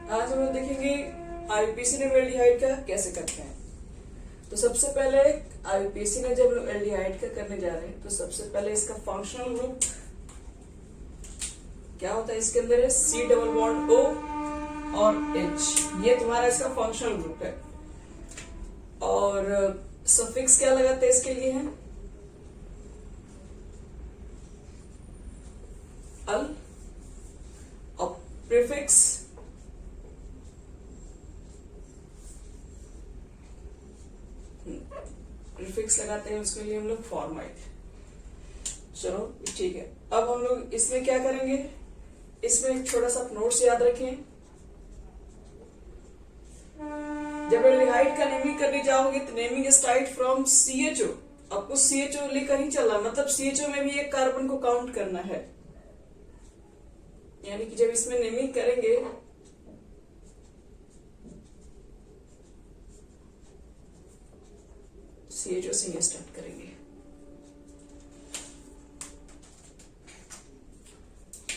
आज हम लोग देखेंगे आईयूपीएसी नेम एल्डिहाइड का कैसे करते हैं। तो सबसे पहले आईयूपीएसी ने जब लोग एल्डिहाइड का करने जा रहे हैं तो सबसे पहले इसका फंक्शनल ग्रुप क्या होता है, इसके अंदर है C डबल बॉन्ड O और H, ये तुम्हारा इसका फंक्शनल ग्रुप है। और सफिक्स क्या लगाते हैं इसके लिए है अल, और प्रीफिक्स लगाते हैं उसके लिए हम लोग फॉर्माइट। चलो ठीक है, अब हम लोग इसमें क्या करेंगे, इसमें एक छोटा सा नोट्स याद रखें। जब एल्डिहाइड का नेमिंग करने जाओगे तो नेमिंग स्टार्ट फ्रॉम CHO, आपको CHO लेकर ही चलना, मतलब CHO में भी एक कार्बन को काउंट करना है। यानी कि जब इसमें नेमिंग करेंगे CHO से ये स्टार्ट करेंगे।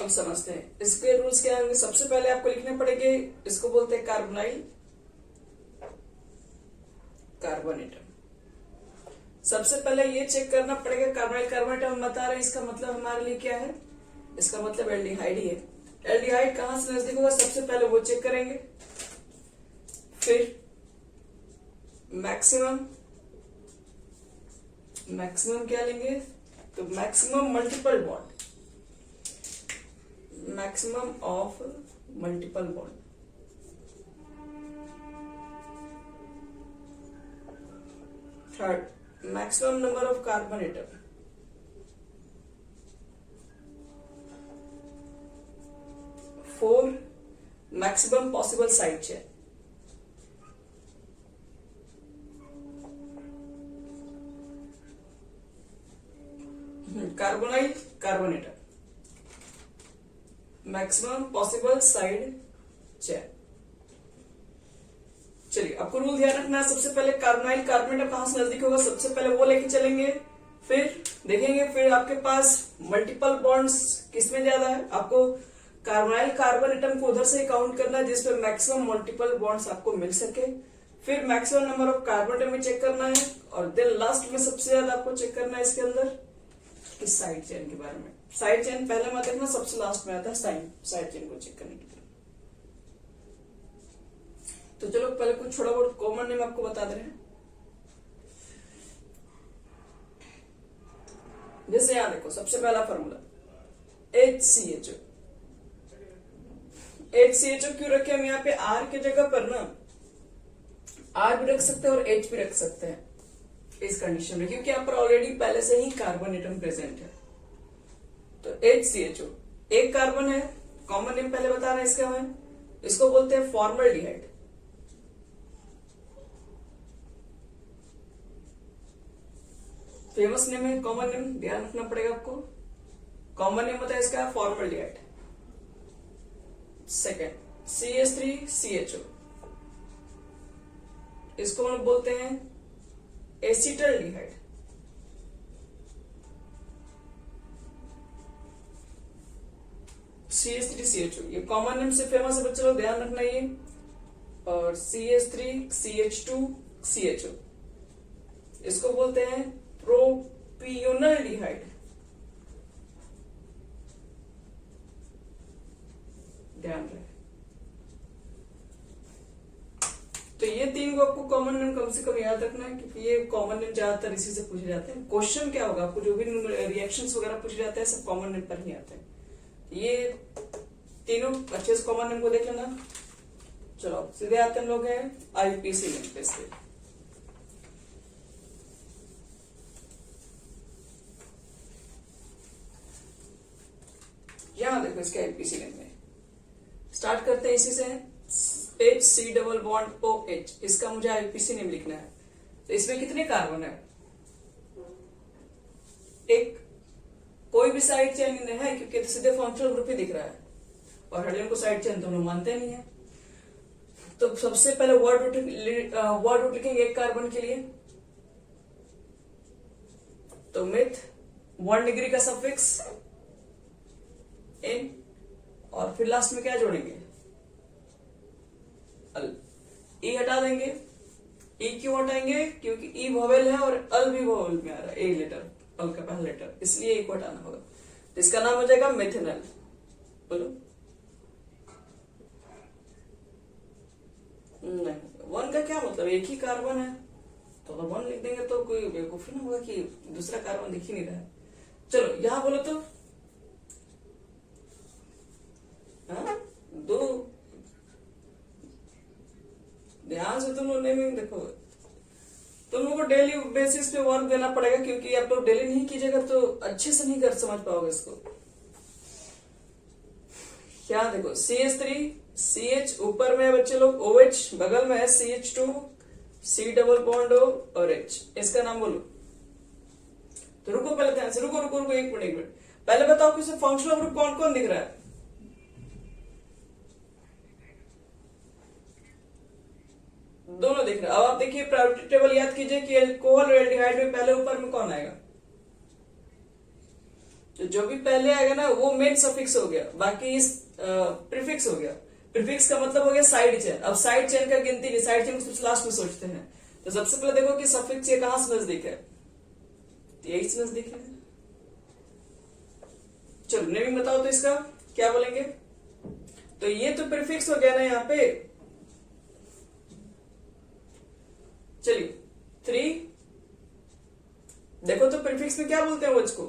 अब समझते हैं इसके रूल्स क्या होंगे। सबसे पहले आपको लिखने पड़ेंगे, इसको बोलते हैं कार्बोनाइल कार्बोनेटम। सबसे पहले ये चेक करना पड़ेगा कार्बोनाइल कार्बोनेटम हम बता रहे हैं, इसका मतलब हमारे लिए क्या है, इसका मतलब एल्डिहाइड ही है। एल्डिहाइड कहां से नजदीक होगा सबसे पहले वो चेक करेंगे। फिर मैक्सिमम क्या लेंगे, तो maximum multiple bond, maximum of multiple bond. Third maximum number of carbon atom. Four maximum possible side chain. Carbonyl carbon atom, maximum possible side chain. चलिए आपको रूल ध्यान रखना है, सबसे पहले कार्बोनाइल कार्बोनेटम कहां से नजदीक होगा सबसे पहले वो लेके चलेंगे। फिर देखेंगे, फिर आपके पास मल्टीपल बॉन्ड्स किसमें ज्यादा है, आपको कार्बोनाइल कार्बोनेटम को उधर से ही काउंट करना है जिसपे मैक्सिमम मल्टीपल बॉन्ड्स आपको मिल सके। फिर मैक्सिमम नंबर ऑफ कार्बोनेटम में चेक करना है, और देन लास्ट में सबसे ज्यादा आपको चेक करना है इसके अंदर इस साइड चेन के बारे में। साइड चेन पहले मत देखना, सबसे लास्ट में आता है साइड चेन को चेक करने के लिए। तो चलो पहले कुछ थोड़ा बहुत कॉमन नेम आपको बता दे रहे हैं। जैसे यहां देखो, सबसे पहला फॉर्मूला HCHO। HCHO क्यों रखे हम यहाँ पे, R की जगह पर ना R भी रख सकते हैं और H भी रख सकते हैं इस कंडीशन में, क्योंकि यहाँ पर ऑलरेडी पहले से ही कार्बन एटम प्रेजेंट है। तो HCHO एक कार्बन है, कॉमन नेम पहले बता रहे हैं इसका है, इसको बोलते हैं फॉर्मल्डिहाइड। फेमस नेम है, कॉमन नेम ध्यान रखना पड़ेगा आपको। कॉमन नेम होता है इसका फॉर्मल्डिहाइड। सेकेंड CH3CHO, इसको हम बोलते हैं एसिटल्डिहाइड। CH3CHO ये कॉमन नेम से फेमस है बच्चों, ध्यान रखना ये। और CH3CH2CHO, इसको बोलते हैं प्रोपियोनल्डिहाइड। ध्यान रहे। तो ये तीन को आपको कॉमन नेम कम से कम याद रखना है, क्योंकि ये कॉमन नेम ज्यादातर इसी से पूछे जाते हैं। क्वेश्चन क्या होगा, आपको जो भी रिएक्शंस वगैरह पूछे जाते हैं सब कॉमन नेम पर ही आते हैं। ये तीनों अच्छे से कॉमन नेम को देख लेना। चलो सीधे आते हम लोग हैं आईयूपीएसी नेम पे से। यहां देखो इसके आईयूपीएसी नेम में स्टार्ट करते हैं इसी से, HC डबल बॉन्ड OH, इसका मुझे आईयूपीएसी नेम लिखना है। तो इसमें कितने कार्बन है, एक, कोई भी साइड चेन है क्योंकि सीधे फंक्शनल ग्रुप ही दिख रहा है, और हाइड्रोजन को साइड चेन तो हम लोग मानते नहीं है। तो सबसे पहले वर्ड रूट लिखेंगे एक कार्बन के लिए, तो मिथ 1 डिग्री का सफिक्स इन, और फिर लास्ट में क्या जोड़ेंगे देंगे, ई क्यों हटाएंगे, क्योंकि ई वोवेल है और अल भी वोवेल में आ रहा है, ए लेटर, अल का पहला लेटर, इसलिए ई को हटाना होगा। तो इसका नाम हो जाएगा मेथेनॉल। बोलो। नहीं, वन का क्या मतलब, एक ही कार्बन है तो अगर वन लिख देंगे तो कोई बेवकूफी ना होगा कि दूसरा कार्बन दिख ही नहीं रहा है। चलो यहां बोलो तो हाँ? दो, ध्यान से तुम लोग नेमिंग देखो, तुम लोग को डेली बेसिस पे वर्क देना पड़ेगा, क्योंकि आप लोग डेली नहीं कीजिएगा तो अच्छे से नहीं कर समझ पाओगे इसको। क्या देखो, CH3 CH ऊपर में है बच्चे लोग, OH बगल में है, CH2 C double bond O और H, इसका नाम बोलो। तो रुको पहले ध्यान से, रुको रुको रुको, एक मिनट पहले बताओ कि फंक्शनल ग्रुप कौन कौन दिख रहा है। दोनों दिख रहा है। अब आप देखिए प्रायोरिटी टेबल याद कीजिए कि अल्कोहल और एल्डिहाइड में पहले ऊपर में कौन आएगा, तो जो भी पहले आएगा ना वो मेन सफिक्स हो गया, बाकी प्रीफिक्स हो गया। प्रीफिक्स का मतलब हो गया साइड चेन। अब साइड चेन का गिनती नहीं, साइड चेन को सबसे लास्ट में सोचते हैं। तो सबसे पहले देखो कि सफिक्स ये कहां से नजदीक है, तो यही से नजदीक है। चलो नेमिंग बताओ तो इसका क्या बोलेंगे। तो ये तो प्रीफिक्स हो गया ना यहाँ पे। चलिए 3 देखो तो प्रीफिक्स में क्या बोलते हैं वर्ड्स को,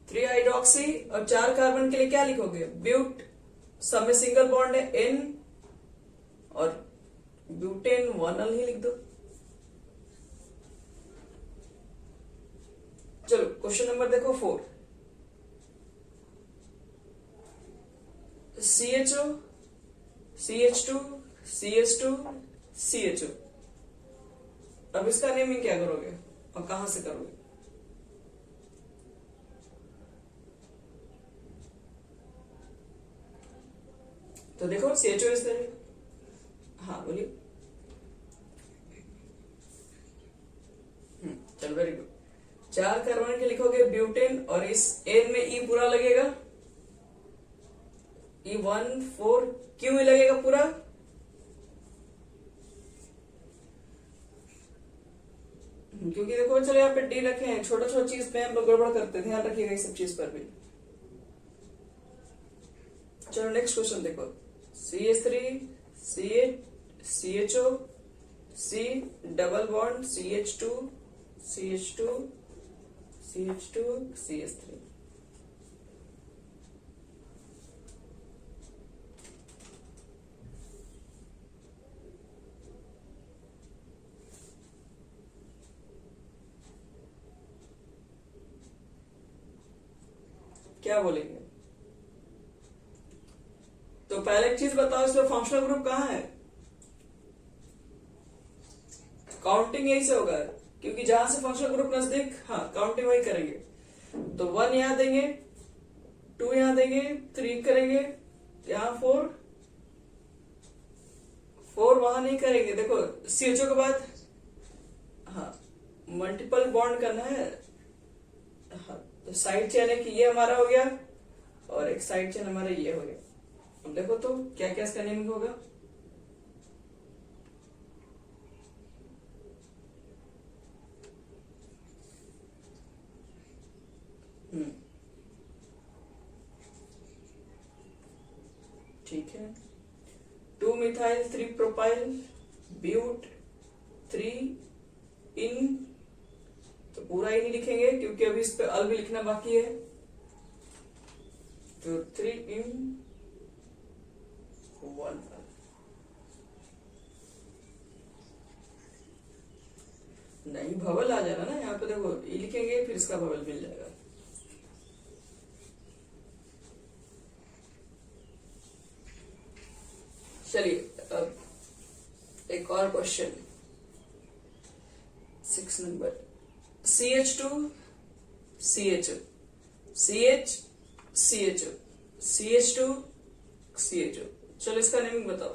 3 हाइड्रोक्सी और 4 कार्बन के लिए क्या लिखोगे, ब्यूट, सब में सिंगल बॉन्ड है N और ब्यूटेन 1 ही लिख दो। चलो क्वेश्चन नंबर देखो 4, CHO CH2 CH2 CHO। अब इसका नेमिंग क्या करोगे और कहां से करोगे। तो देखो CHO इस तरह, हाँ बोलिए। चल वेरी गुड। 4 कार्बन के लिखोगे ब्यूटेन और इस एन में ई पूरा लगेगा, E14 क्यों ही लगेगा पूरा, क्योंकि देखो चलो यहाँ पे डी रखे हैं, छोटा छोटा चीज पे हम लोग गड़बड़ करते हैं, ध्यान रखिएगा इस सब चीज पर भी। चलो नेक्स्ट क्वेश्चन देखो, CH3 CHO C double bond CH2 CH3। क्या बोलेंगे। तो पहले एक चीज बताओ, इसमें फंक्शनल ग्रुप कहाँ है, काउंटिंग यही से होगा, क्योंकि जहां से फंक्शनल ग्रुप नजदीक, हाँ काउंटिंग वही करेंगे। तो 1 यहां देंगे, 2 यहां देंगे, 3 करेंगे, यहां 4 वहां नहीं करेंगे। देखो CHO के बाद हाँ मल्टीपल बॉन्ड करना है, हाँ तो साइड चेन है कि ये हमारा हो गया और एक साइड चेन हमारा ये हो गया। अब देखो तो क्या क्या इसका नेमिंग होगा। ठीक है, 2 मिथाइल 3 प्रोपाइल ब्यूट 3 इन, तो पूरा ही नहीं लिखेंगे क्योंकि अभी इस पे अल भी लिखना बाकी है। तो 3 इन 1 नहीं, भवल आ जाएगा ना यहाँ पे, देखो ये लिखेंगे फिर इसका भवल मिल जाएगा। चलिए अब एक और question 6 number, CH2 CHO CH2 CHO। चलो इसका नेमिंग बताओ।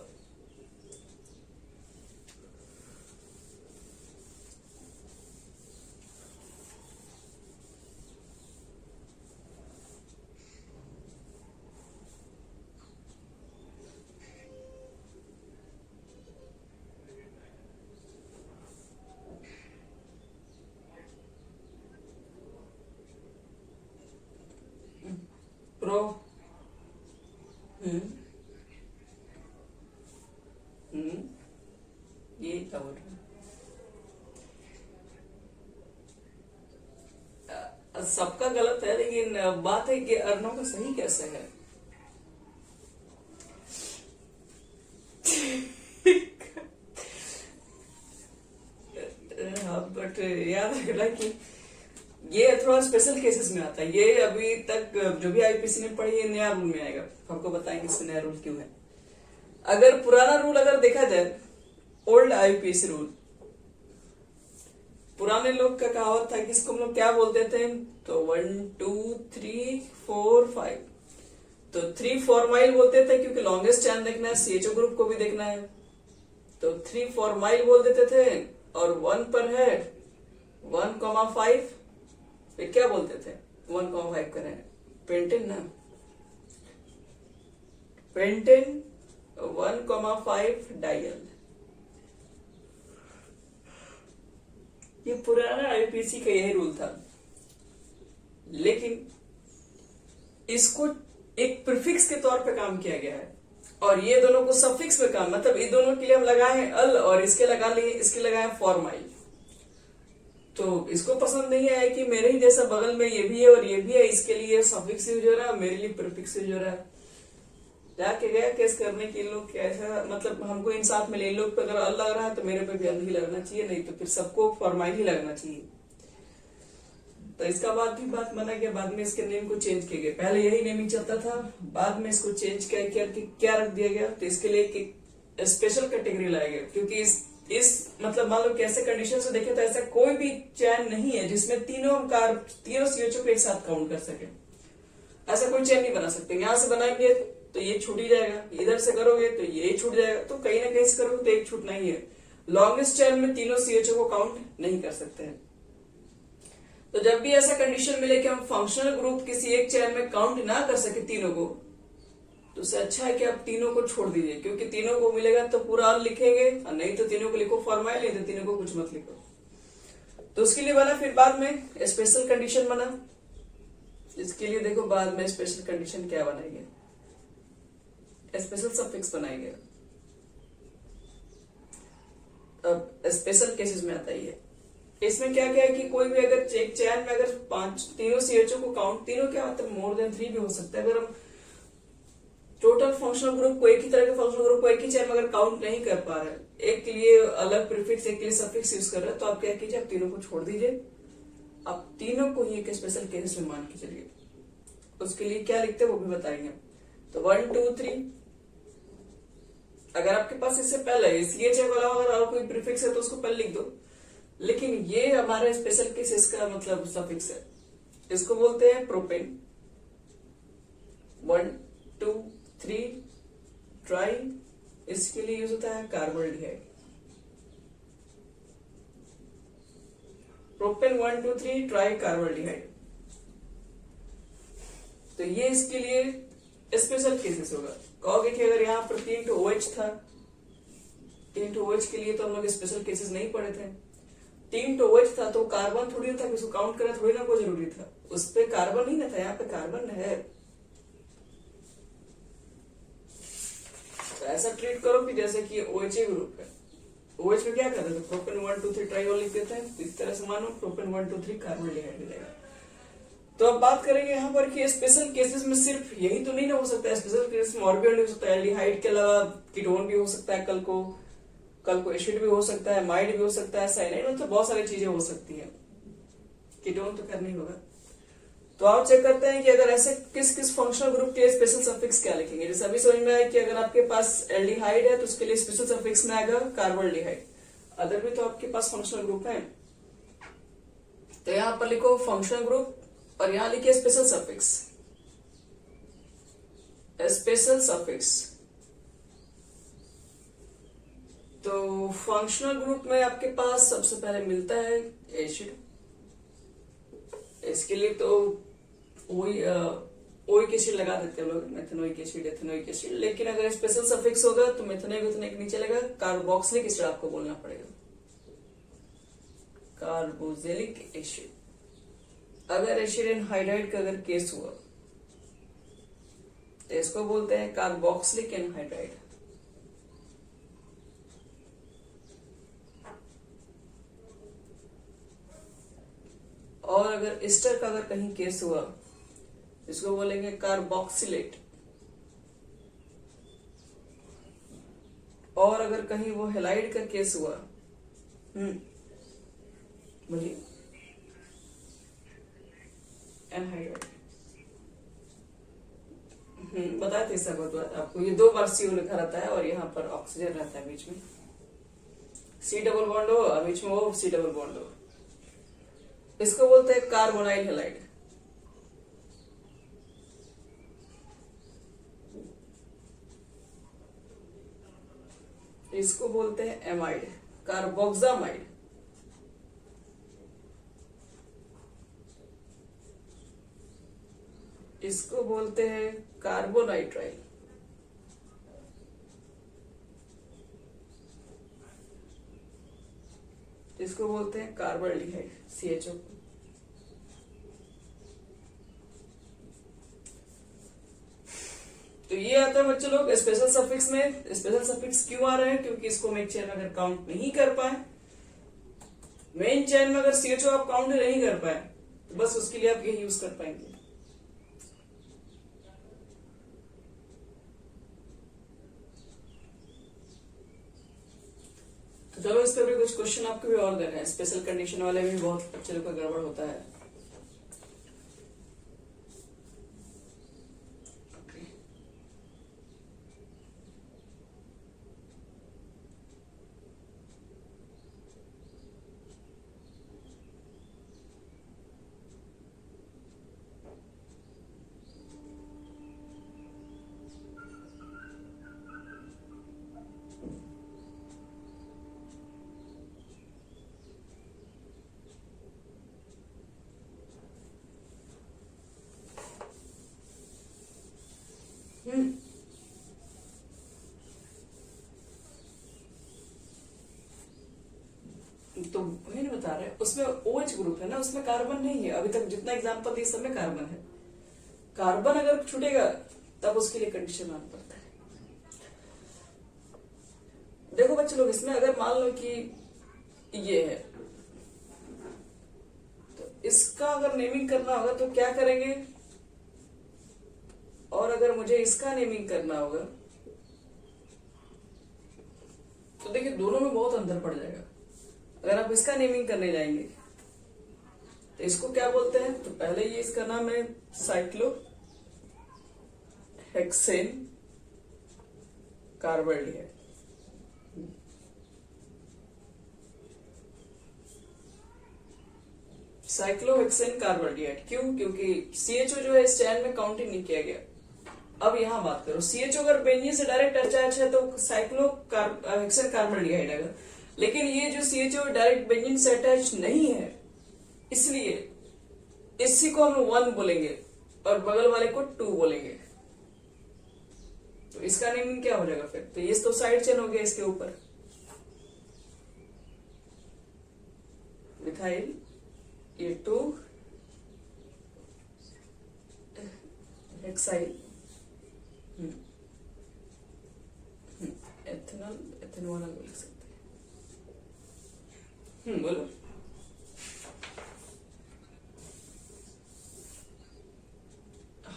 प्रो हम्म हम्म ये क्या बोल रहे हैं? सबका गलत है, लेकिन बात है कि अर्नव का सही कैसे है? हाँ, बट याद रखना कि ये थोड़ा स्पेशल केसेस में आता है। ये अभी तक जो भी आईपीसी ने पढ़ी, ये नया रूल में आएगा, आपको बताएंगे इसमें नया रूल क्यों है। अगर पुराना रूल अगर देखा जाए, ओल्ड आईपीसी रूल, पुराने लोग का कहावत था कि इसको हम लोग क्या बोलते थे, तो 1 2 3 4 5, तो 3 4 माइल बोलते थे, क्योंकि लॉन्गेस्ट चैन देखना है, सीएचओ ग्रुप को भी देखना है, तो 3 4 माइल बोल देते थे। और 1 पर है 1,5, फिर क्या बोलते थे 1,5 करें, पेंटेन ना, पेंटेन 1,5 डायल। ये पुराना आईपीसी का यही रूल था, लेकिन इसको एक प्रीफिक्स के तौर पे काम किया गया है, और ये दोनों को सफिक्स में काम, मतलब इन दोनों के लिए हम लगाए हैं अल, और इसके लगा लिए, इसके लगाए फॉर्माइल। तो इसको पसंद नहीं आया कि मेरे ही जैसा बगल में ये भी है और ये भी है, इसके लिए सफिक्स यूज हो रहा है, मेरे लिए प्रीफिक्स यूज हो रहा है। जाके गया केस करने के लोग कैसा, मतलब हमको इंसाफ मिले, इन लोग पे अगर अल लग रहा है तो मेरे पे भी अल ही लगना चाहिए, नहीं तो फिर सबको फॉर्माइल ही लगना चाहिए। तो इसका बाद भी बात माना गया, बाद में इसके नेम को चेंज किया गया। पहले यही नेमिंग चलता था, बाद में इसको चेंज किया क्या रख दिया गया, तो इसके लिए एक स्पेशल कैटेगरी लाया गया, क्योंकि इस मतलब मान लो कैसे कंडीशन से देखे तो ऐसा कोई भी चैन नहीं है जिसमें तीनों सीएचओ को एक साथ काउंट कर सके। ऐसा कोई चैन नहीं बना सकते। यहां से बनाएंगे तो ये छूट ही जाएगा, इधर से करोगे तो ये छूट जाएगा, तो कहीं ना कहीं से करोगे तो एक छूटना ही है। लॉन्गेस्ट चैन में तीनों सीएचओ को काउंट नहीं कर सकते हैं। तो जब भी ऐसा कंडीशन मिले कि हम फंक्शनल ग्रुप किसी एक चैन में काउंट ना कर सके तीनों को, तो उससे अच्छा है कि आप तीनों को छोड़ दीजिए, क्योंकि तीनों को मिलेगा तो पूरा अल लिखेंगे, और नहीं तो तीनों को लिखो फॉर्माइल, नहीं तो तीनों को कुछ मत लिखो। तो उसके लिए बना फिर बाद में स्पेशल कंडीशन बना। इसके लिए देखो बाद में स्पेशल कंडीशन क्या बनाएंगे, स्पेशल सफिक्स बनाएंगे। अब स्पेशल केसेस में आता है, इसमें क्या क्या है कि कोई भी अगर एक चैन में अगर तीनों सीएचओ को काउंट, तीनों क्या मतलब मोर देन 3 भी हो सकता है। अगर हम टोटल फंक्शनल ग्रुप को, एक ही तरह के फंक्शनल ग्रुप को एक ही चैन में अगर काउंट नहीं कर पा रहे, एक के लिए अलग प्रीफिक्स, एक के लिए सफिक्स यूज कर रहे हैं, तो आप क्या कीजिए, आप तीनों को छोड़ दीजिए, आप तीनों को ही एक स्पेशल केस में मान के चलिए। उसके लिए क्या लिखते हैं वो भी बताएंगे। तो 1 2 3, अगर आपके पास इससे पहले सीएचए वाला और कोई प्रीफिक्स है तो उसको पहले लिख दो, लेकिन ये हमारा स्पेशल केस, इसका मतलब सफिक्स है, इसको बोलते हैं प्रोपेन। 1 2 3 ट्राई, इसके लिए यूज होता है कार्बोल्डिहाइड। Propane 1 2 3 try कार्बोल्डिहाइड। तो ये इसके लिए स्पेशल केसेस होगा। कहोगे कि अगर यहाँ पर 3 OH था, 3 OH के लिए तो हम लोग स्पेशल केसेस नहीं पढ़े थे। 3 OH था तो कार्बन थोड़ी था, उसको काउंट करना थोड़ी ना कोई जरूरी था, उस पे कार्बन ही ना था, यहाँ पे कार्बन है। तो ऐसा ट्रीट करो कि जैसे कि OH ग्रुप है, OH में क्या करते थे, प्रोपेन 1 2 3 ट्राइओल लिख देते हैं, इस तरह से मानो प्रोपेन 1 2 3 कार्बोल्डिहाइड मिलेगा। तो अब बात करेंगे यहाँ पर कि स्पेशल केसेस में सिर्फ यही तो नहीं ना हो सकता है, स्पेशल केसेस में और भी हो सकता है। एल्डिहाइड के अलावा कीटोन भी हो सकता है, कल को एसिड भी हो सकता है, माइड भी हो सकता है, साइनाइड, मतलब बहुत सारी चीजें हो सकती है। कीटोन तो करना ही होगा। तो आप चेक करते हैं कि अगर ऐसे किस किस फंक्शनल ग्रुप के लिए स्पेशल सफिक्स क्या लिखेंगे। जैसे अभी समझ में आया कि अगर आपके पास एल्डिहाइड है तो उसके लिए स्पेशल सफिक्स में आएगा कार्बोल्डिहाइड। अदर भी तो आपके पास फंक्शनल ग्रुप है, तो यहाँ पर लिखो फंक्शनल ग्रुप और यहां लिखिए स्पेशल सफिक्स। स्पेशल सफिक्स तो फंक्शनल ग्रुप में आपके पास सबसे पहले मिलता है एसिड। इसके लिए तो ओइक एसिड लगा देते हैं लोग, मेथेनोइक एसिड, एथेनोइक एसिड। लेकिन अगर स्पेशल सफिक्स होगा तो मेथेनोइक नीचे लगा, कार्बोक्सिलिक एसिड आपको बोलना पड़ेगा, कार्बोक्सिलिक एसिड। अगर एसिड एंड हाइड्राइड का अगर केस हुआ तो इसको बोलते हैं कार्बोक्सिलिक एनहाइड्राइड। और अगर एस्टर का अगर कहीं केस हुआ इसको बोलेंगे कार्बोक्सिलेट। और अगर कहीं वो हेलाइड का केस हुआ, बोलिए, एनहाइड्राइड। बताते सब आपको, ये 2 बार CO लिखा रहता है और यहाँ पर ऑक्सीजन रहता है बीच में, C डबल बॉन्ड हो और बीच में वो C डबल बॉन्ड हो। इसको बोलते हैं कार्बोनाइल हेलाइड। इसको बोलते हैं एमाइड, कार्बोक्सामाइड। इसको बोलते हैं कार्बोनाइट्राइल। इसको बोलते हैं कार्बोल्डिहाइड, CHO। तो ये आता है बच्चों लोग स्पेशल सफिक्स में। स्पेशल सफिक्स क्यों आ रहे हैं? क्योंकि इसको मेन चेन में अगर काउंट नहीं कर पाए, मेन चेन में अगर CHO आप काउंट नहीं कर पाए तो बस उसके लिए आप यही यूज कर पाएंगे। तो चलो इस पर भी कुछ क्वेश्चन आपको भी और देना है। स्पेशल कंडीशन वाले भी बहुत बच्चे को गड़बड़ होता है। तो वही नहीं बता रहे, उसमें OH ग्रुप है ना, उसमें कार्बन नहीं है। अभी तक जितना एग्जांपल दिए सब में कार्बन है। कार्बन अगर छूटेगा तब उसके लिए कंडीशन मानना पड़ता है। देखो बच्चे लोग, इसमें अगर मान लो कि ये है तो इसका अगर नेमिंग करना होगा तो क्या करेंगे, और अगर मुझे इसका नेमिंग करना होगा तो देखिए दोनों में बहुत अंतर पड़ जाएगा। अगर आप इसका नेमिंग करने जाएंगे तो इसको क्या बोलते हैं, तो पहले ये इसका नाम है साइक्लो हेक्सेन कार्बोल्डिहाइड। साइक्लोहेक्सेन कार्बोल्डिहाइड क्यों? क्योंकि CHO जो है इस चैन में काउंटिंग नहीं किया गया। अब यहां बात करो, CHO अगर बेंजीन से डायरेक्ट अटैच है तो साइक्लोहेक्सेन कार्बोल्डिहाइड आएगा। लेकिन ये जो CHO डायरेक्ट बेंजीन से अटैच नहीं है, इसलिए इसी को हम 1 बोलेंगे और बगल वाले को 2 बोलेंगे। तो इसका नेमिंग क्या हो जाएगा फिर? तो ये तो साइड चेन हो गया इसके ऊपर, मिथाइल, ये 2 हेक्साइल, एथेनॉल, एथेनॉल बोल सकते हैं। बोलो।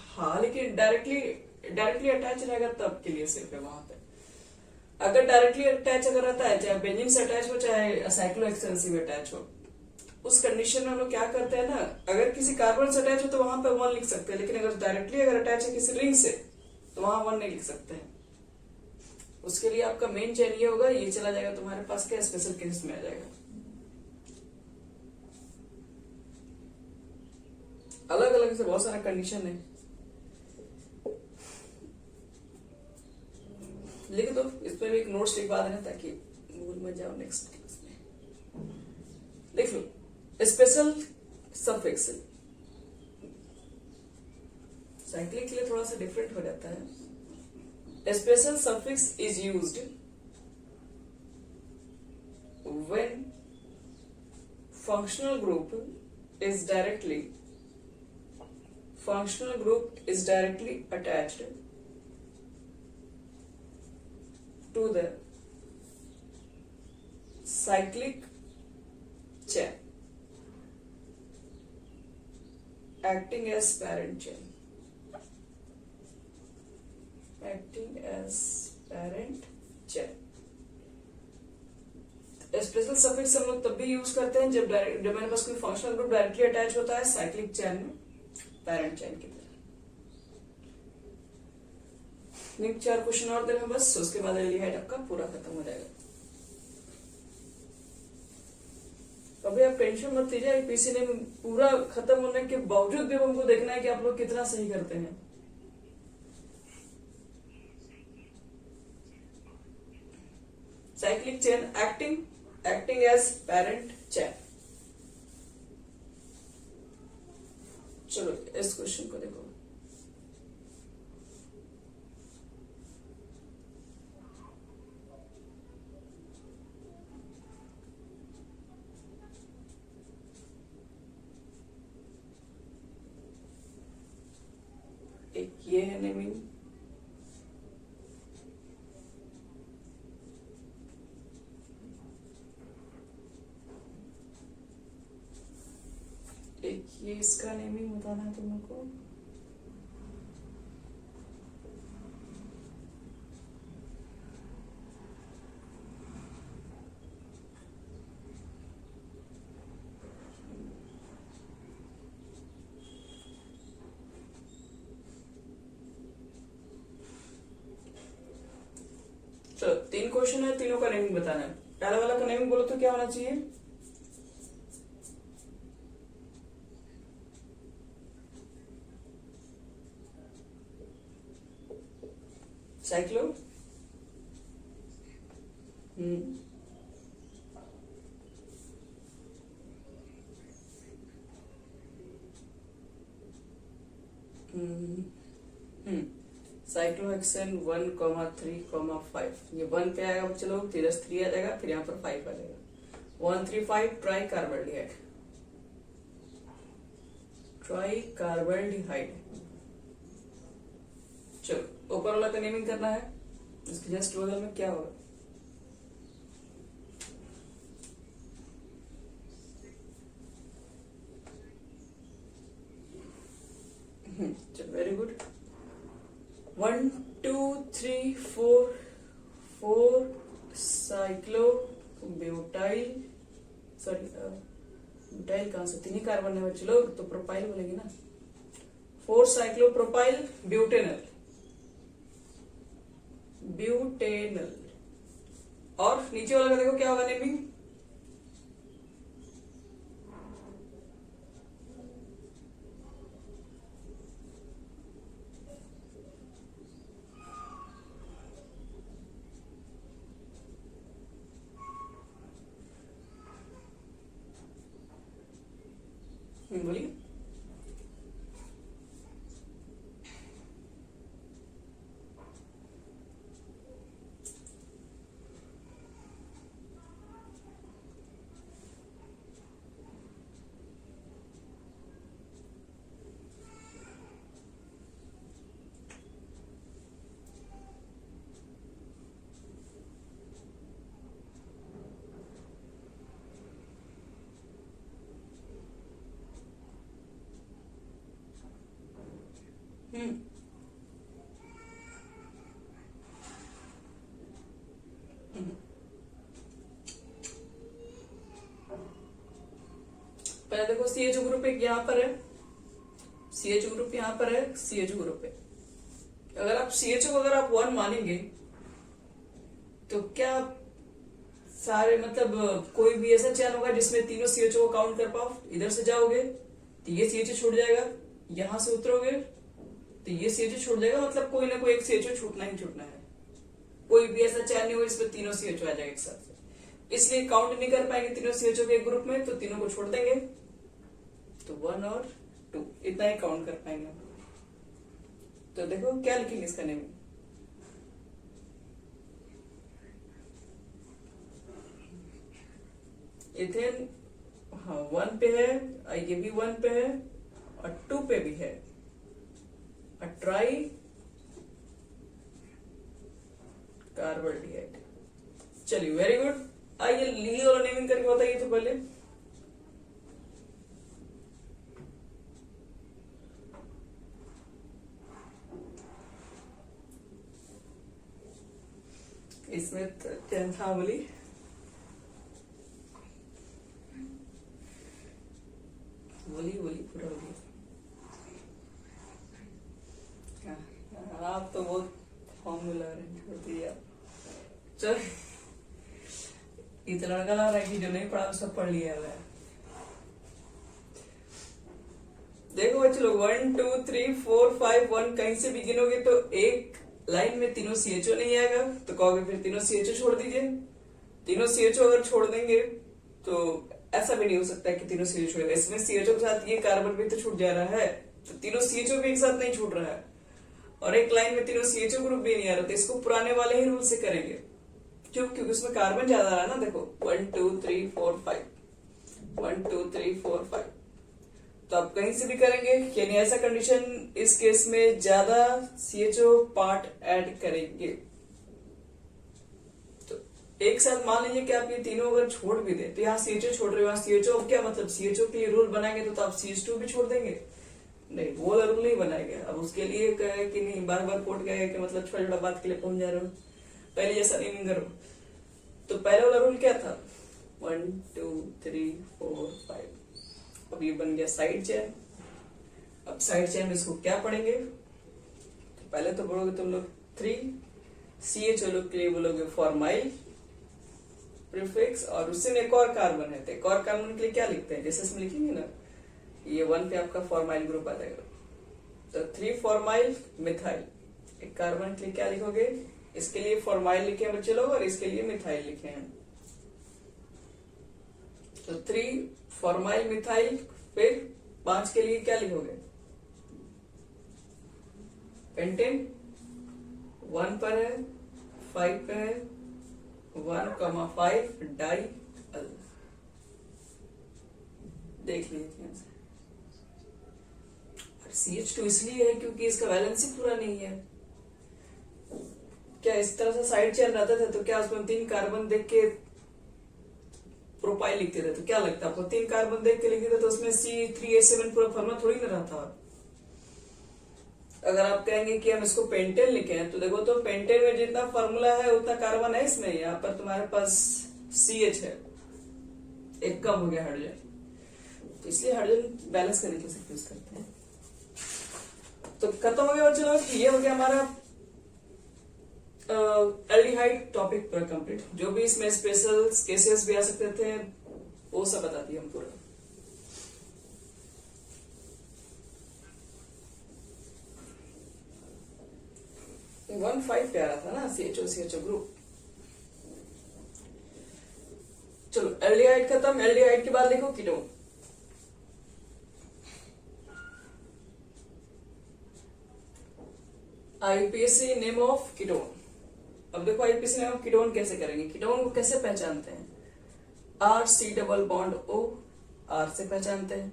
हाँ, लेकिन डायरेक्टली अटैच रहेगा तब के लिए सिर्फ है वहां पे। अगर डायरेक्टली अटैच अगर रहता है, चाहे बेंजीन से अटैच हो चाहे साइक्लोहेक्सेन से अटैच हो, उस कंडीशन में हम लोग क्या करते हैं ना, अगर किसी कार्बन से अटैच हो तो वहां पे 1 लिख सकते हैं, लेकिन अगर डायरेक्टली अगर अटैच है किसी रिंग से तो वहां 1 नहीं लिख सकते हैं। उसके लिए आपका मेन चेन ये होगा, ये चला जाएगा तुम्हारे पास क्या स्पेशल केस में आ जाएगा। अलग अलग से बहुत सारा कंडीशन है, लिख दो। इस पर भी एक नोट्स लिखवा देना ताकि भूल मत जाओ नेक्स्ट क्लास में। लिख लो स्पेशल सफिक्स। साइक्लिक के लिए थोड़ा सा डिफरेंट हो जाता है। Special suffix is used when functional group is directly attached to the cyclic chain acting as parent chain, acting as parent chain. Special suffix हम लोग तब भी यूज करते हैं जब मेरे पास कोई फंक्शनल ग्रुप डायरेक्टली अटैच होता है साइक्लिक चेन में पेरेंट चेन की तरह। नहीं 4 क्वेश्चन और देना बस, उसके बाद एल्डिहाइड आपका पूरा खत्म हो जाएगा। अभी आप टेंशन मत लीजिए, पीसी ने पूरा खत्म होने के बावजूद भी हमको देखना है कि आप लोग कितना सही करते हैं। Cyclic chain acting as parent chain. चलो इस क्वेश्चन को देखो। एक ये है नेमिंग, एक ये इसका नेमिंग बताना है तुम लोग को। चलो 3 क्वेश्चन है, तीनों का नेमिंग बताना है। पहला वाला का नेमिंग बोलो तो क्या होना चाहिए? साइक्लो साइक्लोहेक्सेन 1,3,5 ये 1 पे आएगा, चलो फिर 3 आ जाएगा, फिर यहाँ पर 5 आ जाएगा। 1,3,5 ट्राई कार्बल्डिहाइड। चलो ऊपर वाला का नेमिंग करना है, इसके जस्ट बगल में क्या होगा? चलो very good. 1 2 3 4 cyclo butyl, sorry butyl कहां से, 3 ही कार्बन है, चलो तो प्रोपाइल बोलेगी ना। 4 साइक्लो प्रोपाइल ब्यूटेनल और नीचे वाला का देखो क्या होगा नेमिंग? बोलिए। पहले देखो CH ग्रुप एक यहाँ पर है, CH ग्रुप यहाँ पर है, CH ग्रुप है। अगर आप CH को अगर आप 1 मानेंगे तो क्या सारे मतलब कोई भी ऐसा चैन होगा जिसमें तीनों CH को काउंट कर पाओ? इधर से जाओगे तो ये CH छूट जाएगा, यहां से उतरोगे तो ये CH छूट जाएगा, मतलब कोई ना कोई एक CH छूटना ही छूटना है। कोई भी ऐसा चैन नहीं होगा जिसमें तीनों CH आ जाएगा एक साथ, इसलिए काउंट नहीं कर पाएंगे तीनों CH के एक ग्रुप में, तो तीनों को छोड़ देंगे, तो 1 और 2 इतना ही काउंट कर पाएंगे। तो देखो क्या लिखेंगे इसका नेम? इथेन, हाँ 1 पे है, ये भी 1 पे है और 2 पे भी है। ट्राई कार्बोल्डिहाइड। चलिए वेरी गुड। आइए ली और नेमिंग करके बताइए तो पहले। इसमें क्या था बोली? बोली पूरा बोलिए। आप तो बहुत फॉर्मूला होती है। चल इतना लड़का लग रहा है कि जो नहीं पढ़ा सब पढ़ लिया है। देखो बच्चे लोग 1 2 3 4 5 1 कहीं से भी गिनोगे तो एक लाइन में तीनों CHO नहीं आएगा, तो कहोगे फिर तीनों CHO छोड़ दीजिए। तीनों CHO अगर छोड़ देंगे तो ऐसा भी नहीं हो सकता कि तीनों CHO छोड़ेगा। इसमें CHO के साथ ये कार्बन भी तो छूट जा रहा है, तो तीनों CHO भी एक साथ नहीं छूट रहा है। और एक लाइन में तीनों CHO ग्रुप भी नहीं आ रहा, तो इसको पुराने वाले ही रूल से करेंगे। क्यों? क्योंकि उसमें कार्बन ज्यादा रहा ना। देखो 1 2 3 4 5 1 2 3 4 5, तो आप कहीं से भी करेंगे, यानी ऐसा कंडीशन इस केस में ज्यादा CHO पार्ट ऐड करेंगे। तो एक साथ मान लीजिए कि आप ये तीनों अगर छोड़ भी दे, तो यहाँ CHO छोड़ रहे हो, यहाँ CHO, अब क्या मतलब CHO के लिए रूल बनाएंगे तो आप CH2 भी छोड़ देंगे? नहीं, वो वाला रूल नहीं बनाएंगे। अब उसके लिए कहे कि नहीं, बार बार कोट गए कि मतलब छोटा छोटा बात के लिए पहुंच जा रहे हो, पहले जैसा नहीं करो। तो पहले वाला रूल क्या था? 1 2 3 4 5। अब ये बन गया साइड चेन। अब साइड चेन में इसको क्या पढ़ेंगे? तो पहले तो बोलोगे तुम लोग 3 CHO लोग के लिए बोलोगे फॉर्माइल प्रीफिक्स, और उससे में एक और कार्बन है, तो एक और कार्बन के लिए क्या लिखते हैं? जैसे इसमें लिखेंगे ना, ये 1 पे आपका फॉर्माइल ग्रुप आ जाएगा, तो 3 फॉर्माइल मिथाइल। एक कार्बन के लिए क्या लिखोगे? इसके लिए फॉर्माइल लिखे हैं बच्चे लोग, और इसके लिए मिथाइल लिखे हैं। तो 3 फॉर्माइल मिथाइल। फिर 5 के लिए क्या लिखोगे? पेंटेन 1 पर है, 5 पे है, 1,5 डाई अल। देख लीजिए CH2 इसलिए है क्योंकि इसका वैलेंस ही पूरा नहीं है। क्या इस तरह से साइड चेन रहता था तो क्या उसमें 3 कार्बन देख के प्रोपाइल लिखते थे? तो क्या लगता है आपको? 3 कार्बन देख के लिखते थे तो उसमें C3H7 पूरा फॉर्मूला थोड़ी ना रहता। अगर आप कहेंगे कि हम इसको पेंटेन लिखे हैं, तो देखो तो पेंटेन में जितना फॉर्मूला है उतना कार्बन है इसमें। यहाँ पर तुम्हारे पास CH है, एक कम हो गया हाइड्रोजन, तो इसलिए हाइड्रोजन बैलेंस करने के लिए यूज करते हैं। तो खत्म हो गया बच्चे लोग, ये हो गया हमारा एल्डिहाइड टॉपिक पूरा कंप्लीट। जो भी इसमें स्पेशल केसेस भी आ सकते थे वो सब बता दिए हम पूरा। 1,5 पे आ रहा था ना CHO ग्रुप। चलो एल्डिहाइड खत्म। एल्डिहाइड के बाद लिखो ketone. IUPAC name of ketone. अब देखो IUPAC नेम ऑफ कीटोन कैसे करेंगे? कीटोन को कैसे पहचानते हैं? RC double bond O, R से पहचानते हैं।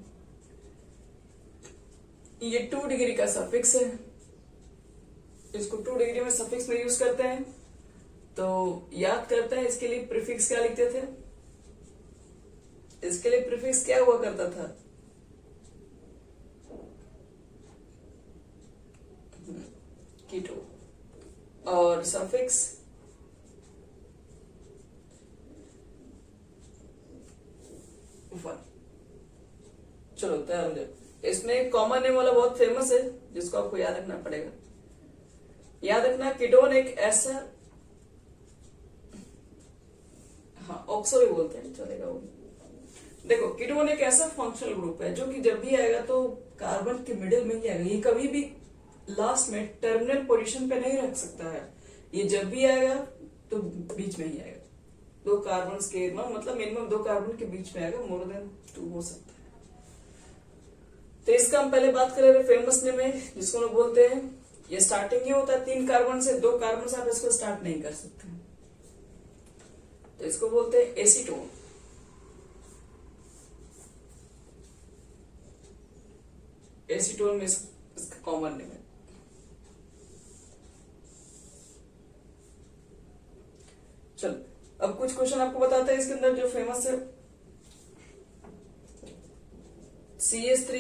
ये 2 डिग्री का सफिक्स है, इसको 2 डिग्री में सफिक्स में यूज करते हैं। तो याद करते हैं इसके लिए प्रीफिक्स क्या लिखते थे? इसके लिए प्रीफिक्स क्या हुआ करता था? कीटो, और सफिक्स वन। चलो तैयार हो जाए। इसमें एक कॉमन नेम वाला बहुत फेमस है जिसको आपको याद रखना पड़ेगा। याद रखना कीटोन एक ऐसा, हाँ ऑक्सो भी बोलते हैं, चलेगा वो। देखो कीटोन एक ऐसा फंक्शनल ग्रुप है जो कि जब भी आएगा तो कार्बन के मिडिल में ही आएगा। ये कभी भी लास्ट में टर्मिनल पोजीशन पे नहीं रख सकता है। ये जब भी आएगा तो बीच में ही आएगा। 2 कार्बन के मतलब मिनिमम 2 कार्बन के बीच में आएगा, मोर देन 2 हो सकता है। तो इसका हम पहले बात करें फेमस नेम में, जिसको हम बोलते हैं, ये स्टार्टिंग ही होता है 3 कार्बन से। 2 कार्बन से आप इसको स्टार्ट नहीं कर सकते, तो इसको बोलते हैं एसीटोन। एसीटोन में इसका कॉमन नेम है। चलो अब कुछ क्वेश्चन आपको बताते हैं इसके अंदर जो फेमस है। CH3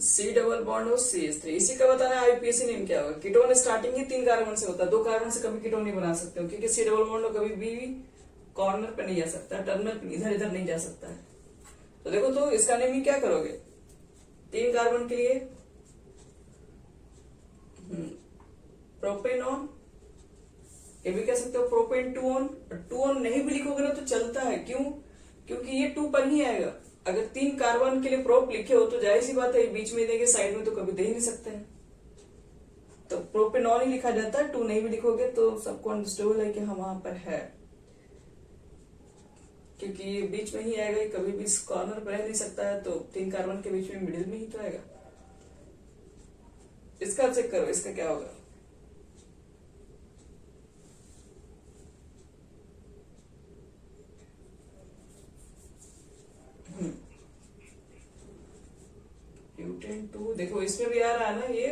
C डबल बॉन्ड और CH3, इसी का बताना है IUPAC नेम क्या होगा। कीटोन स्टार्टिंग ही 3 कार्बन से होता है, 2 कार्बन से कभी कीटोन नहीं बना सकते हो, क्योंकि C डबल बॉन्ड कभी भी कॉर्नर पे नहीं जा सकता, टर्मिनल पे इधर इधर नहीं जा सकता है। तो देखो तो इसका नेमिंग क्या करोगे, 3 कार्बन के लिए प्रोपेनॉन, ये भी कह सकते हो प्रोपेन 2 ऑन। 2 ऑन नहीं भी लिखोगे ना तो चलता है, क्यों, क्योंकि ये 2 पर ही आएगा। अगर 3 कार्बन के लिए प्रोप लिखे हो तो जाहिर सी बात है बीच में देंगे, साइड में तो कभी दे ही नहीं सकते हैं, तो प्रोपेनॉन ही लिखा जाता है। 2 नहीं भी लिखोगे तो सबको अंडरस्टूड है कि हम वहां पर है, क्योंकि ये बीच में ही आएगा, ये कभी भी इस कॉर्नर पर रह नहीं सकता है, तो 3 कार्बन के बीच में मिडिल में ही तो आएगा। इसका चेक करो, इसका क्या होगा। ब्यूटेन 2, देखो इसमें भी आ रहा है ना ये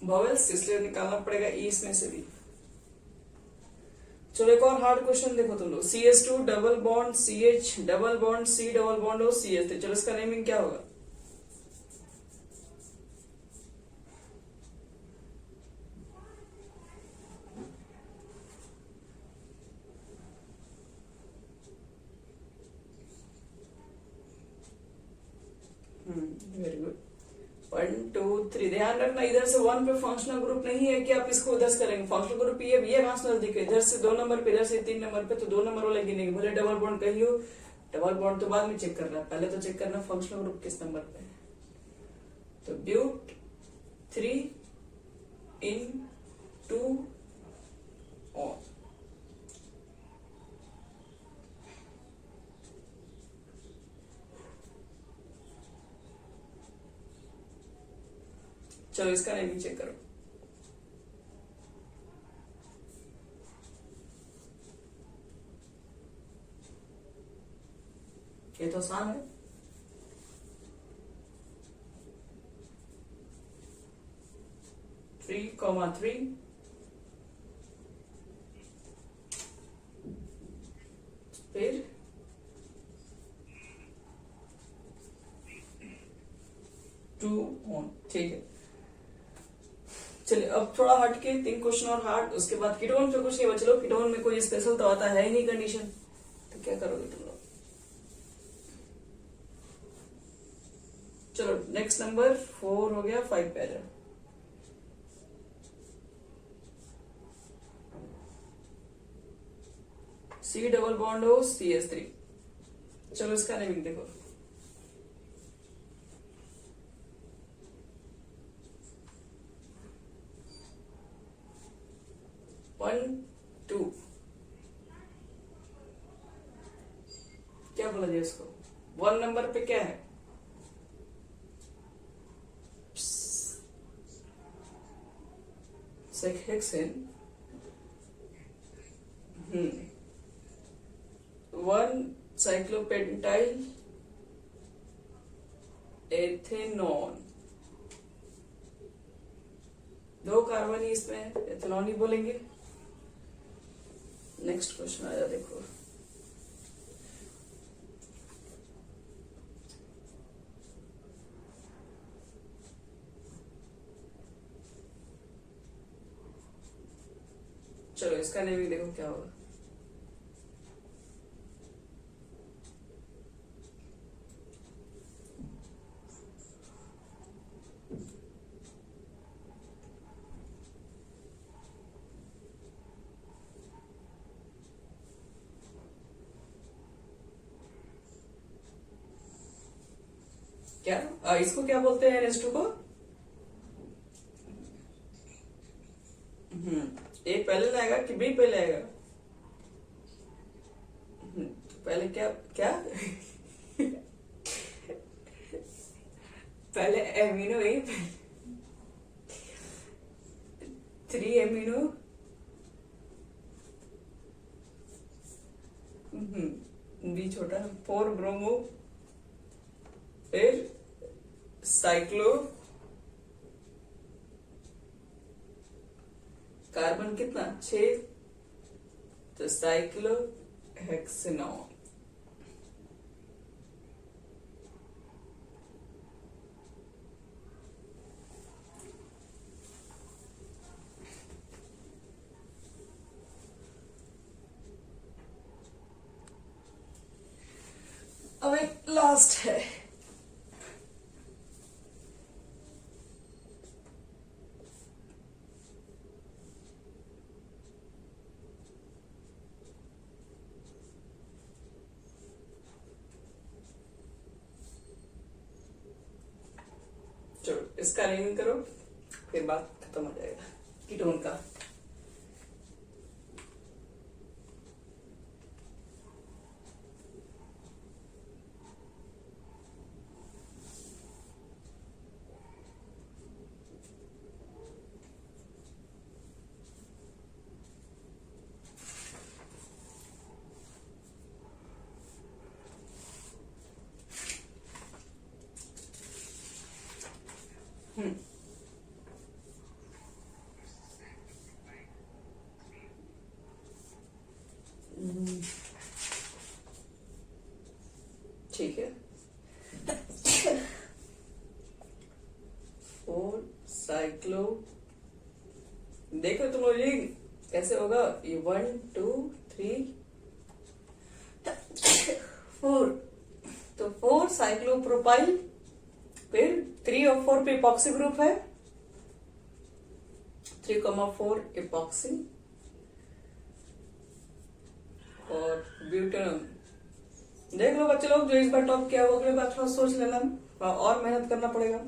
वॉवेल्स, इसलिए निकालना पड़ेगा ई इसमें से भी। चलो एक और हार्ड क्वेश्चन देखो तुम लोग, CH2 double bond CH double bond C double bond और CH3, चलो इसका नेमिंग क्या होगा। Very good, 1 2 3। ध्यान रखना इधर से 1 पे फंक्शनल ग्रुप नहीं है कि आप इसको उधर से करेंगे, फंक्शनल ग्रुप ये कहां से नजदीक है, इधर से 2 नंबर पे, इधर से 3 नंबर पे, तो 2 नंबर वाला गिनेंगे, भले डबल बॉन्ड कही हो। डबल बॉन्ड तो बाद में चेक करना है, पहले तो चेक करना फंक्शनल ग्रुप किस नंबर पे है। तो ब्यूट 3 इन 2 ऑन। चलो इसका नेमिंग चेक करो। ये तो आसान है, थ्री कॉमा 3 फिर 2 ऑन। ठीक है, चलिए अब थोड़ा हट के 3 क्वेश्चन और हार्ड, उसके बाद कीटोन पे कुछ नहीं बच लो, कीटोन में कोई स्पेशल तो आता है ही नहीं कंडीशन, तो क्या करोगे तुम लोग। चलो नेक्स्ट नंबर 4 हो गया, 5 पे आ जाओ। C डबल बॉन्ड हो CH3, चलो इसका नेमिंग देखो। वन 2, क्या बोला जाए इसको, 1 नंबर पे क्या है, हेक्सेन। 1 साइक्लोपेंटाइल एथेनॉन, 2 कार्बन ही इसमें है, एथेनॉन ही बोलेंगे। नेक्स्ट क्वेश्चन आया देखो, चलो इसका नेमिंग देखो क्या होगा। क्या इसको क्या बोलते हैं NH2 को, ए पहले लाएगा कि बी पहले आएगा, पहले क्या क्या पहले एमिनो ए, 3 एमिनो बी छोटा, 4 ब्रोमो, फिर साइक्लो, कार्बन कितना 6, तो साइक्लोहेक्सेनॉन। अब एक लास्ट है, चलो इसका नेमिंग करो, फिर बात खत्म हो जाएगा कीटोन का। ठीक है, 4 साइक्लो, देखो तुम लोग ये कैसे होगा, ये 1 2 3 4, तो 4 साइक्लोप्रोपाइल, फिर 3 और 4 पे इपॉक्सी ग्रुप है, 3,4 इपॉक्सी और ब्यूटेनॉल। देख लो बच्चे लोग, जो इस बार टॉप किया वो अगले बार थोड़ा सोच लेना और मेहनत करना पड़ेगा।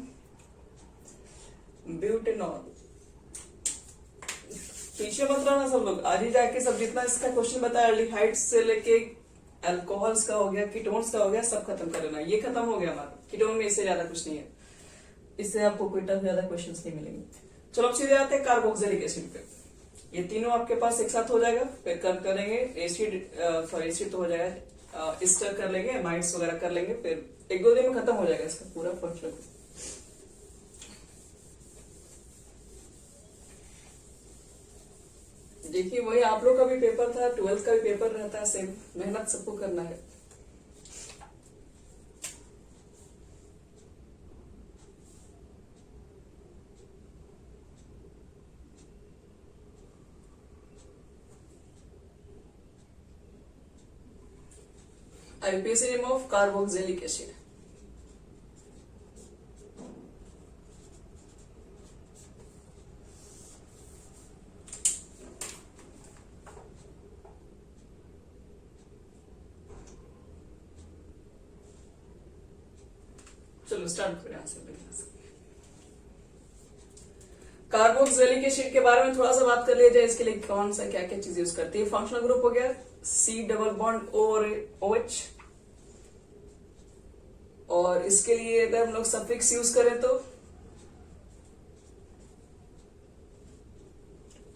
ब्यूटेनॉल, पीछे मत रहना सब लोग, आज ही जाके सब जितना इसका क्वेश्चन बताया एल्डिहाइड्स से लेके अल्कोहल्स का हो गया, कीटोन्स का हो गया, सब खत्म कर लेना। ये खत्म हो गया हमारा, कीटोन में इससे ज्यादा कुछ नहीं है, इससे आपको कोई टफ ज्यादा क्वेश्चन नहीं मिलेंगे। चलो अब सीधे आते हैं कार्बोक्सिलिक एसिड पे। ये तीनों आपके पास एक साथ हो जाएगा, फिर कर करेंगे एसिड, सॉरी एसिड तो हो जाएगा, स्टर कर लेंगे, एमाइड्स वगैरह कर लेंगे, फिर 1-2 दिन में खत्म हो जाएगा इसका पूरा फंक्शन। देखिए वही आप लोग का भी पेपर था, 12th का भी पेपर रहता है सेम, मेहनत सबको करना है। IUPAC name of carboxylic acid. चलो स्टार्ट करें यहां से। कार्बोक्सिलिक एसिड के बारे में थोड़ा सा बात कर लिया जाए, इसके लिए कौन सा क्या क्या चीज यूज करती है। फंक्शनल ग्रुप हो गया C डबल बॉन्ड O और OH, और इसके लिए अगर हम लोग सफिक्स यूज करें तो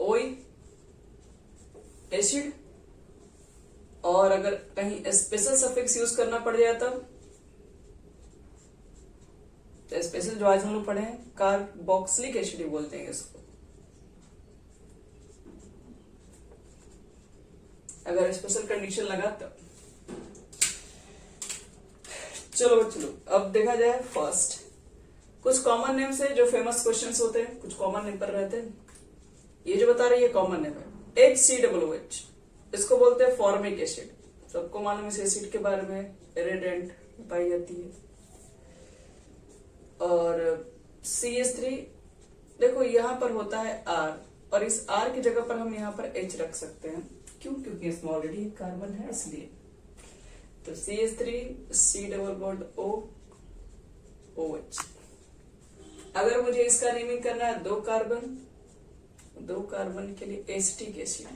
ओई एसिड, और अगर कहीं स्पेशल सफिक्स यूज करना पड़ जाए तब तो स्पेशल जो आज हम लोग पढ़े हैं कार्बोक्सिलिक एसिड ही बोलते हैं इसको, अगर स्पेशल कंडीशन लगा तब। चलो चलो अब देखा जाए फर्स्ट कुछ कॉमन नेम से जो फेमस क्वेश्चंस होते हैं, कुछ कॉमन नेम पर रहते हैं। ये जो बता रही है कॉमन नेम है HCOOH, इसको बोलते हैं फॉर्मिक एसिड, सबको मालूम इस एसिड के बारे में, इरिडेंट पाई जाती है। और CH3 देखो यहाँ पर होता है R, और इस R की जगह पर हम यहाँ पर H रख सकते हैं, क्यों? क्योंकि इसमें ऑलरेडी कार्बन है इसलिए। तो CH3 C double bond O OH। अगर मुझे इसका नेमिंग करना है 2 कार्बन के लिए एसिटिक एसिड,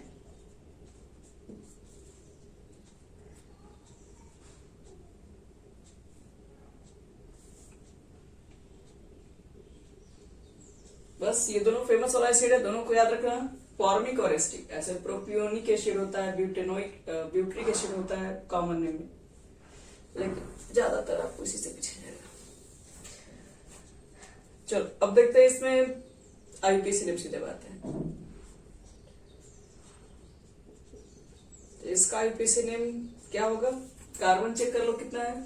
बस ये दोनों फेमस वाला एसिड है, दोनों को याद रखना, फॉर्मिक और एसिटिक। ऐसे प्रोपियोनिक एसिड होता है, ब्यूटरिक एसिड होता है कॉमन नेम में, लेकिन ज्यादातर आपको इसी से पूछा जाएगा। चलो अब देखते हैं इसमें IUPAC नेम, सीधे बात है। इसका आईपीसी नेम क्या होगा? कार्बन चेक कर लो कितना है,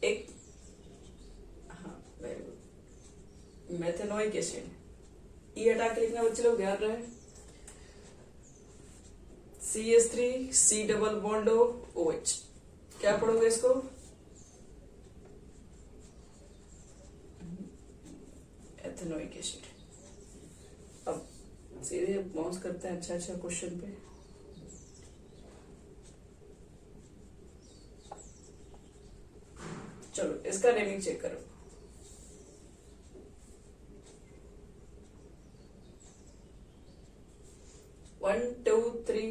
एक, हाँ वेरी गुड, मेथेनोइक एसिड। ई हटा के लिखना बच्चे लोग, ध्यान रहे। CH3 C double bond OH, क्या पढ़ोगे इसको? Ethanoic acid. अब सीधे बाउंस करते हैं अच्छा क्वेश्चन पे। चलो इसका नेमिंग चेक करो। वन टू थ्री,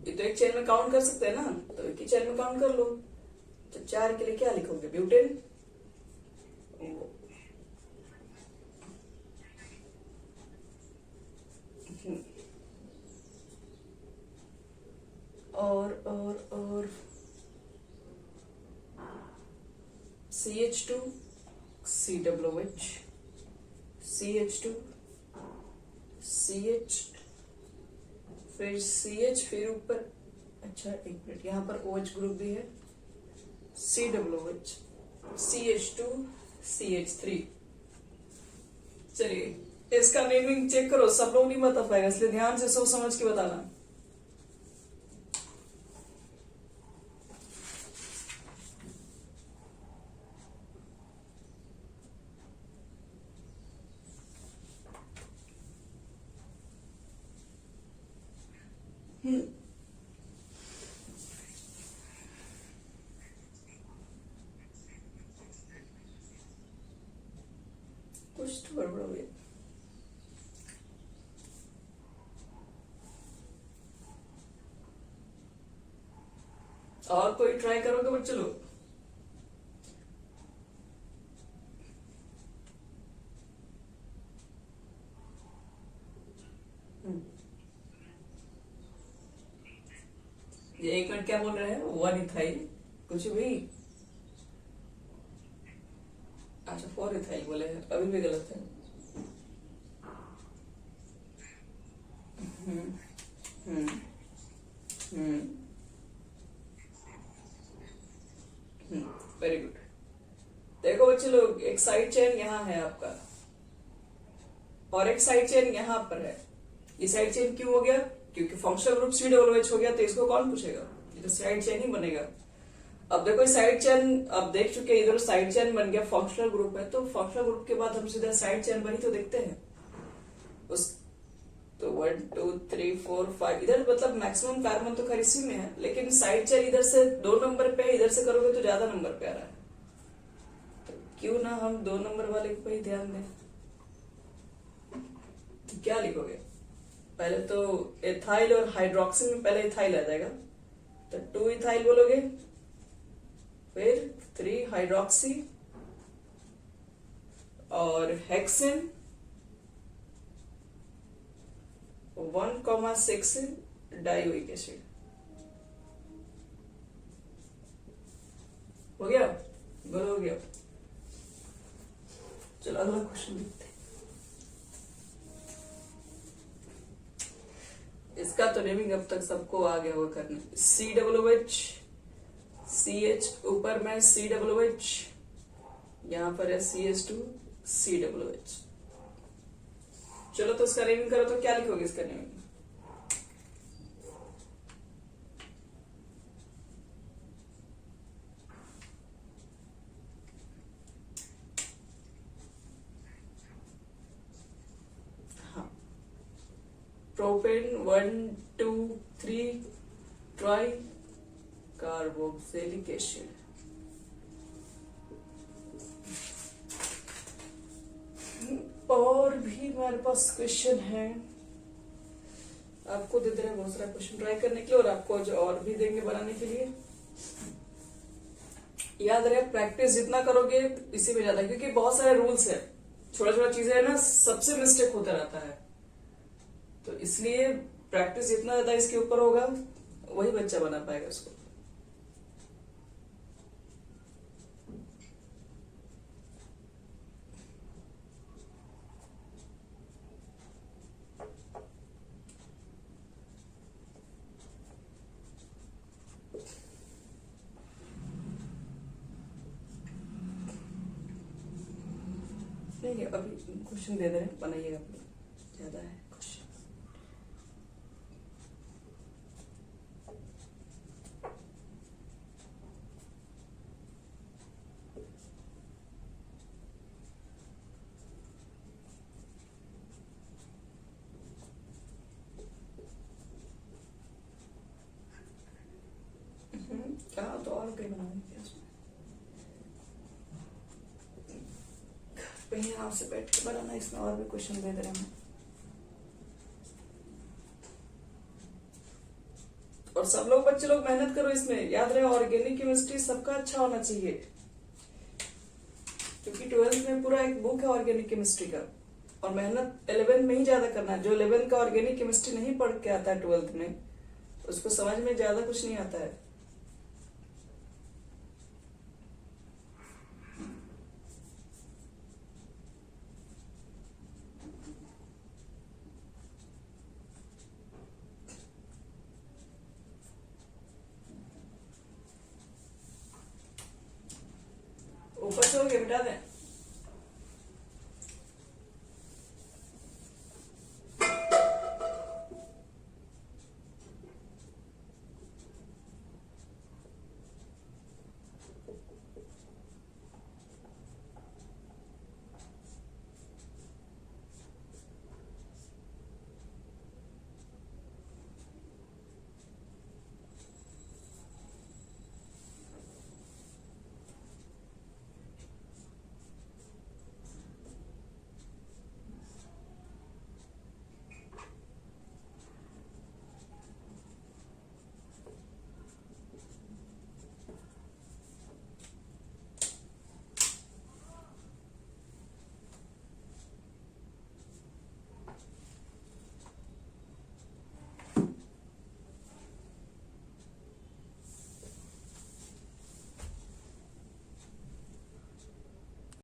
ये तो एक चेन में काउंट कर सकते हैं ना, तो एक ही चेन में काउंट कर लो। तो 4 के लिए क्या लिखोगे? ब्यूटेन। और CH2 COOH, CH2 CH, फिर CH, फिर ऊपर, अच्छा एक मिनट, यहाँ पर OH ग्रुप भी है, COOH, CH2 CH3। चलिए इसका नेमिंग चेक करो, सब लोग नहीं बता पाएगा, इसलिए ध्यान से सोच समझ के बताना। कुछ तो गड़बड़ हो गया। और कोई ट्राई करोगे बच्चे लोग? ये 1 मिनट क्या बोल रहे हैं? 1 इथाइल कुछ भी, अच्छा 4 इथाइल बोले हैं, अभी भी गलत है। हम्म हम्म वेरी गुड। देखो बच्चे लोग, एक साइड चेन यहाँ है आपका और एक साइड चेन यहाँ पर है। ये साइड चेन क्यों हो गया? क्योंकि फंक्शनल ग्रुप COOH हो गया, तो इसको कौन पूछेगा? ये तो साइड चेन ही बनेगा। अब देखो साइड चेन, अब देख चुके हैं, इधर साइड चेन बन गया, फंक्शनल ग्रुप है, तो फंक्शनल ग्रुप के बाद हम सीधा साइड चेन बनी तो देखते हैं उस, तो 1 2 3 4 5, इधर मतलब मैक्सिमम कार्बन तो खैर इसी में है, लेकिन साइड चेन इधर से 2 नंबर पे है, इधर से करोगे तो ज्यादा नंबर पे आ रहा है, तो क्यों ना हम 2 नंबर वाले पे ही ध्यान दें। तो क्या लिखोगे? पहले तो एथाइल और हाइड्रोक्सिल में पहले इथाइल आ जाएगा, तो 2 इथाइल बोलोगे, फिर 3 हाइड्रोक्सी और हेक्सेन 1,6 डाइओइक एसिड। हो गया? बोलो हो गया। चलो अगला क्वेश्चन देखते हैं। इसका तो नेमिंग अब तक सबको आ गया होगा करना। COOH, CH ऊपर में COOH, यहां पर है CH2 COOH। चलो तो इसका नेमिंग करो, तो क्या लिखोगे इसका नेमिंग? हाँ, प्रोपेन 1 2 3 ट्राई कार्बोक्सिलिक एसिड। और भी हमारे पास क्वेश्चन है, आपको दे दे रहे बहुत सारा क्वेश्चन ट्राई करने के लिए, और आपको जो और भी देंगे बनाने के लिए। याद रहे, प्रैक्टिस जितना करोगे इसी में ज्यादा, क्योंकि बहुत सारे रूल्स है, छोटा छोटा चीजें है ना, सबसे मिस्टेक होता रहता है, तो इसलिए प्रैक्टिस जितना ज्यादा इसके ऊपर होगा वही बच्चा बना पाएगा इसको। नहीं अभी क्वेश्चन दे दे रहे हैं, बनाइएगा अपने, ज्यादा है क्वेश्चन। क्या तो और कहीं बनाएंगे उसमें, कहीं आपसे बैठ के बनाना, इसमें और भी क्वेश्चन दे दे रहे हैं। और सब लोग बच्चे लोग मेहनत करो इसमें, याद रहे ऑर्गेनिक केमिस्ट्री सबका अच्छा होना चाहिए, क्योंकि 12th में पूरा एक बुक है ऑर्गेनिक केमिस्ट्री का। और मेहनत 11th में ही ज्यादा करना है। जो 11th का ऑर्गेनिक केमिस्ट्री नहीं पढ़ के आता है 12th में, उसको समझ में ज्यादा कुछ नहीं आता है। ऊपर से हो गया, मिटा दें।